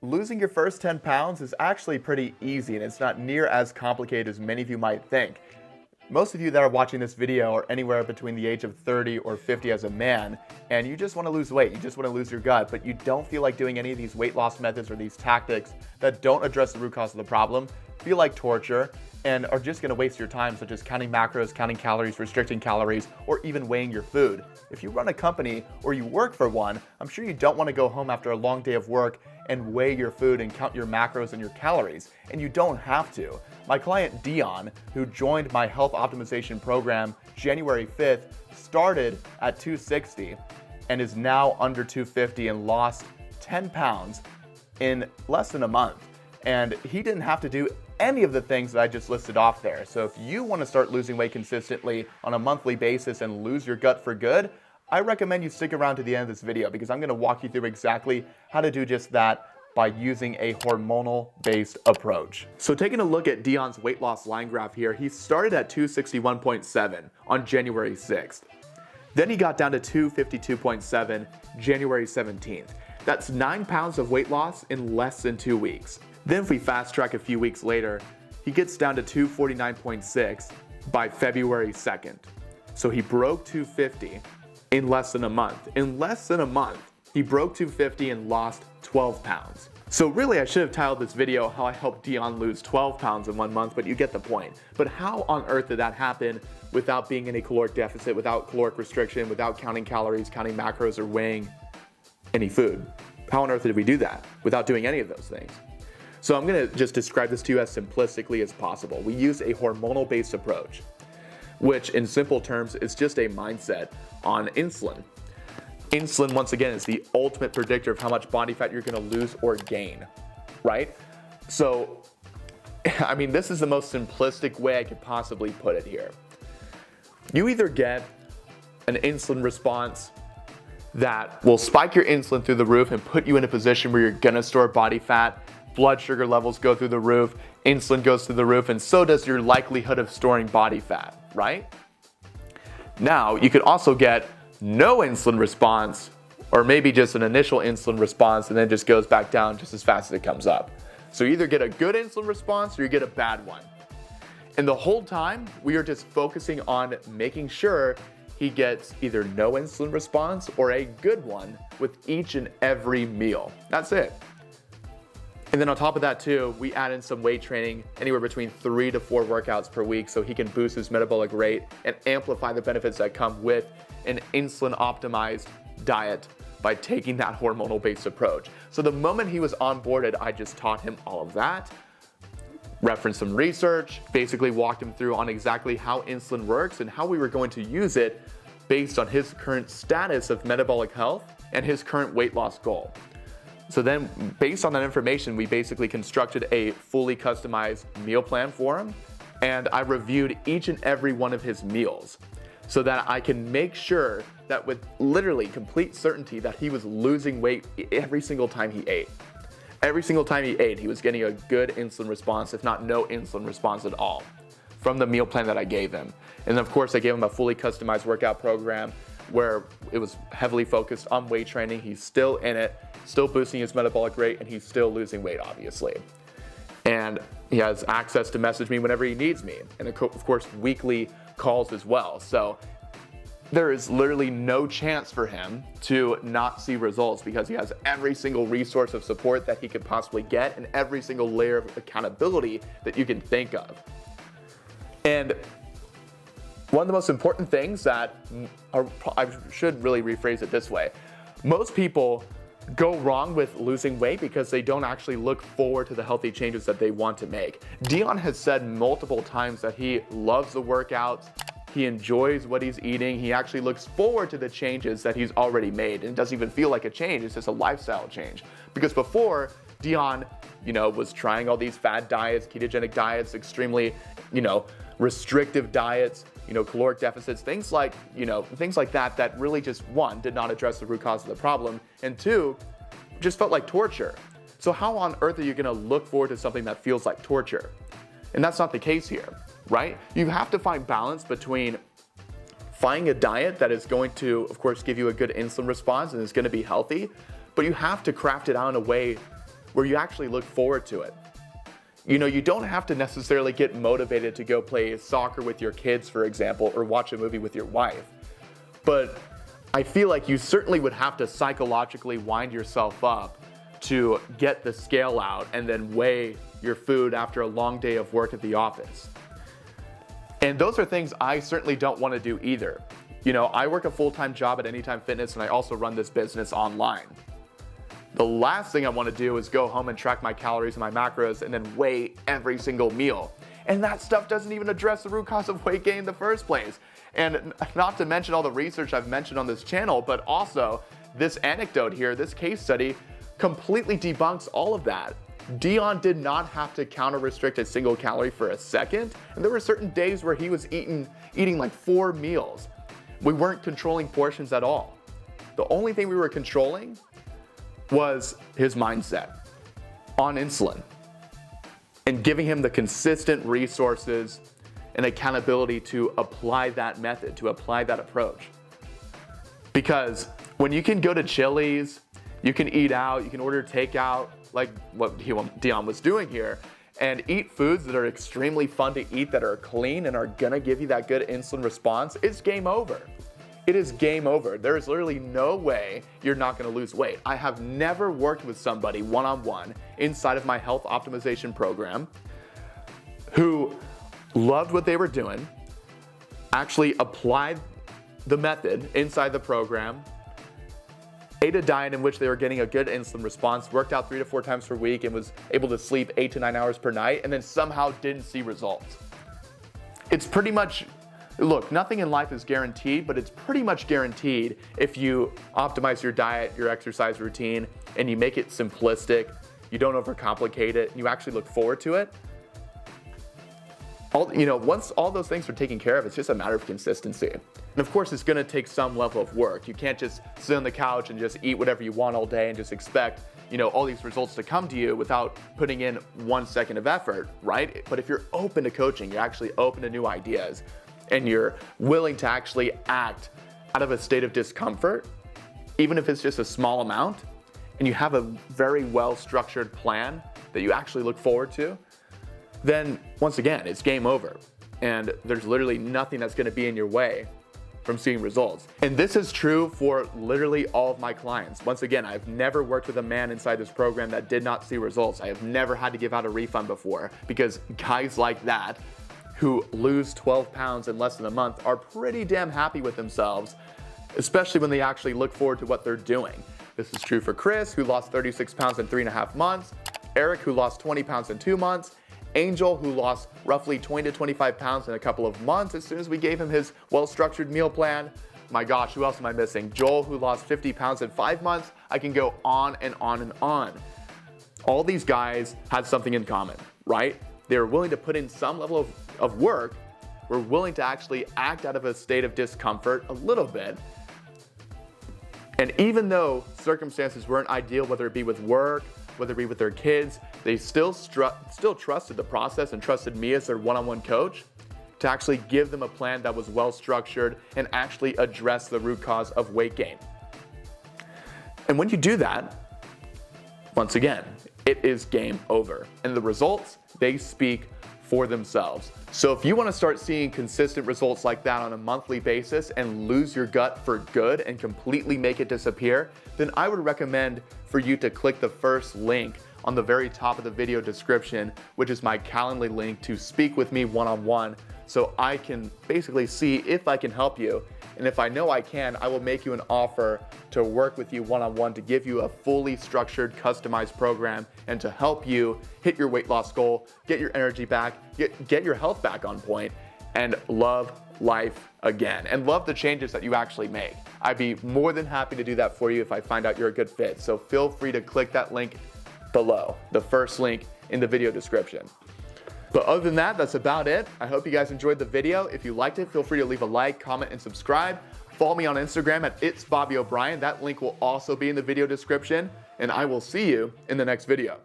Losing your first 10 pounds is actually pretty easy, and it's not near as complicated as many of you might think. Most of you that are watching this video are anywhere between the age of 30 or 50 as a man, and you just want to lose weight, you just want to lose your gut, but you don't feel like doing any of these weight loss methods or these tactics that don't address the root cause of the problem, feel like torture, and are just going to waste your time, such as counting macros, counting calories, restricting calories, or even weighing your food. If you run a company or you work for one, I'm sure you don't want to go home after a long day of work and weigh your food and count your macros and your calories, and you don't have to. My client Dion, who joined my health optimization program January 5th, started at 260 and is now under 250 and lost 10 pounds in less than a month. And he didn't have to do any of the things that I just listed off there. So if you want to start losing weight consistently on a monthly basis and lose your gut for good, I recommend you stick around to the end of this video because I'm going to walk you through exactly how to do just that by using a hormonal-based approach. So taking a look at Dion's weight loss line graph here, he started at 261.7 on January 6th. Then he got down to 252.7 January 17th. That's 9 pounds of weight loss in less than 2 weeks. Then if we fast track a few weeks later, he gets down to 249.6 by February 2nd. So he broke 250 in less than a month. In less than a month, he broke 250 and lost 12 pounds. So really, I should have titled this video how I helped Dion lose 12 pounds in 1 month, but you get the point. But how on earth did that happen without being in a caloric deficit, without caloric restriction, without counting calories, counting macros, or weighing any food? How on earth did we do that without doing any of those things? So I'm gonna just describe this to you as simplistically as possible. We use a hormonal-based approach, which in simple terms is just a mindset on insulin. Insulin, once again, is the ultimate predictor of how much body fat you're gonna lose or gain, right? So, I mean, this is the most simplistic way I could possibly put it here. You either get an insulin response that will spike your insulin through the roof and put you in a position where you're gonna store body fat, blood sugar levels go through the roof, insulin goes through the roof, and so does your likelihood of storing body fat, right? Now, you could also get no insulin response, or maybe just an initial insulin response and then just goes back down just as fast as it comes up. So you either get a good insulin response or you get a bad one. And the whole time, we are just focusing on making sure he gets either no insulin response or a good one with each and every meal. That's it. And then on top of that too, we add in some weight training, anywhere between 3 to 4 workouts per week, so he can boost his metabolic rate and amplify the benefits that come with an insulin optimized diet by taking that hormonal based approach. So the moment he was onboarded, I just taught him all of that, referenced some research, basically walked him through on exactly how insulin works and how we were going to use it based on his current status of metabolic health and his current weight loss goal. So then, based on that information, we basically constructed a fully customized meal plan for him, and I reviewed each and every one of his meals so that I can make sure that with literally complete certainty that he was losing weight every single time he ate. Every single time he ate, he was getting a good insulin response, if not no insulin response at all, from the meal plan that I gave him. And of course, I gave him a fully customized workout program where it was heavily focused on weight training. He's still in it, still boosting his metabolic rate, and he's still losing weight, obviously. And he has access to message me whenever he needs me, and of course, weekly calls as well. So there is literally no chance for him to not see results because he has every single resource of support that he could possibly get and every single layer of accountability that you can think of. And one of the most important things that I should really rephrase it this way. Most people go wrong with losing weight because they don't actually look forward to the healthy changes that they want to make. Dion has said multiple times that he loves the workouts, he enjoys what he's eating, he actually looks forward to the changes that he's already made, and it doesn't even feel like a change, it's just a lifestyle change. Because before, Dion, was trying all these fad diets, ketogenic diets, extremely, restrictive diets, caloric deficits, things like that, that really just, one, did not address the root cause of the problem, and two, just felt like torture. So how on earth are you gonna look forward to something that feels like torture? And that's not the case here, right? You have to find balance between finding a diet that is going to, of course, give you a good insulin response and is gonna be healthy, but you have to craft it out in a way where you actually look forward to it. You know, you don't have to necessarily get motivated to go play soccer with your kids, for example, or watch a movie with your wife. But I feel like you certainly would have to psychologically wind yourself up to get the scale out and then weigh your food after a long day of work at the office. And those are things I certainly don't want to do either. You know, I work a full-time job at Anytime Fitness, and I also run this business online. The last thing I want to do is go home and track my calories and my macros and then weigh every single meal. And that stuff doesn't even address the root cause of weight gain in the first place. And not to mention all the research I've mentioned on this channel, but also this anecdote here, this case study, completely debunks all of that. Dion did not have to counter restrict a single calorie for a second, and there were certain days where he was eating like 4 meals. We weren't controlling portions at all. The only thing we were controlling was his mindset on insulin and giving him the consistent resources and accountability to apply that method, to apply that approach. Because when you can go to Chili's, you can eat out, you can order takeout, like what Dion was doing here, and eat foods that are extremely fun to eat, that are clean and are gonna give you that good insulin response, it's game over. It is game over. There is literally no way you're not gonna lose weight. I have never worked with somebody one-on-one inside of my health optimization program who loved what they were doing, actually applied the method inside the program, ate a diet in which they were getting a good insulin response, worked out 3 to 4 times per week, and was able to sleep 8 to 9 hours per night, and then somehow didn't see results. It's pretty much, look, nothing in life is guaranteed, but it's pretty much guaranteed if you optimize your diet, your exercise routine, and you make it simplistic, you don't overcomplicate it, and you actually look forward to it. Once all those things are taken care of, it's just a matter of consistency. And of course, it's gonna take some level of work. You can't just sit on the couch and just eat whatever you want all day and just expect, all these results to come to you without putting in 1 second of effort, right? But if you're open to coaching, you're actually open to new ideas, and you're willing to actually act out of a state of discomfort, even if it's just a small amount, and you have a very well-structured plan that you actually look forward to, then once again, it's game over. And there's literally nothing that's gonna be in your way from seeing results. And this is true for literally all of my clients. Once again, I've never worked with a man inside this program that did not see results. I have never had to give out a refund before, because guys like that who lose 12 pounds in less than a month are pretty damn happy with themselves, especially when they actually look forward to what they're doing. This is true for Chris, who lost 36 pounds in 3.5 months, Eric, who lost 20 pounds in 2 months, Angel, who lost roughly 20 to 25 pounds in a couple of months as soon as we gave him his well-structured meal plan. My gosh, who else am I missing? Joel, who lost 50 pounds in 5 months. I can go on and on and on. All these guys had something in common, right? They were willing to put in some level of work, were willing to actually act out of a state of discomfort a little bit. And even though circumstances weren't ideal, whether it be with work, whether it be with their kids, they still trusted the process and trusted me as their one-on-one coach to actually give them a plan that was well-structured and actually address the root cause of weight gain. And when you do that, once again, it is game over. And the results, they speak for themselves. So if you want to start seeing consistent results like that on a monthly basis and lose your gut for good and completely make it disappear, then I would recommend for you to click the first link on the very top of the video description, which is my Calendly link to speak with me one-on-one, so I can basically see if I can help you. And if I know I can, I will make you an offer to work with you one-on-one to give you a fully structured, customized program and to help you hit your weight loss goal, get your energy back, get your health back on point, and love life again, and love the changes that you actually make. I'd be more than happy to do that for you if I find out you're a good fit. So feel free to click that link below, the first link in the video description. But other than that, that's about it. I hope you guys enjoyed the video. If you liked it, feel free to leave a like, comment, and subscribe. Follow me on Instagram at itsbobbyobrien. That link will also be in the video description, and I will see you in the next video.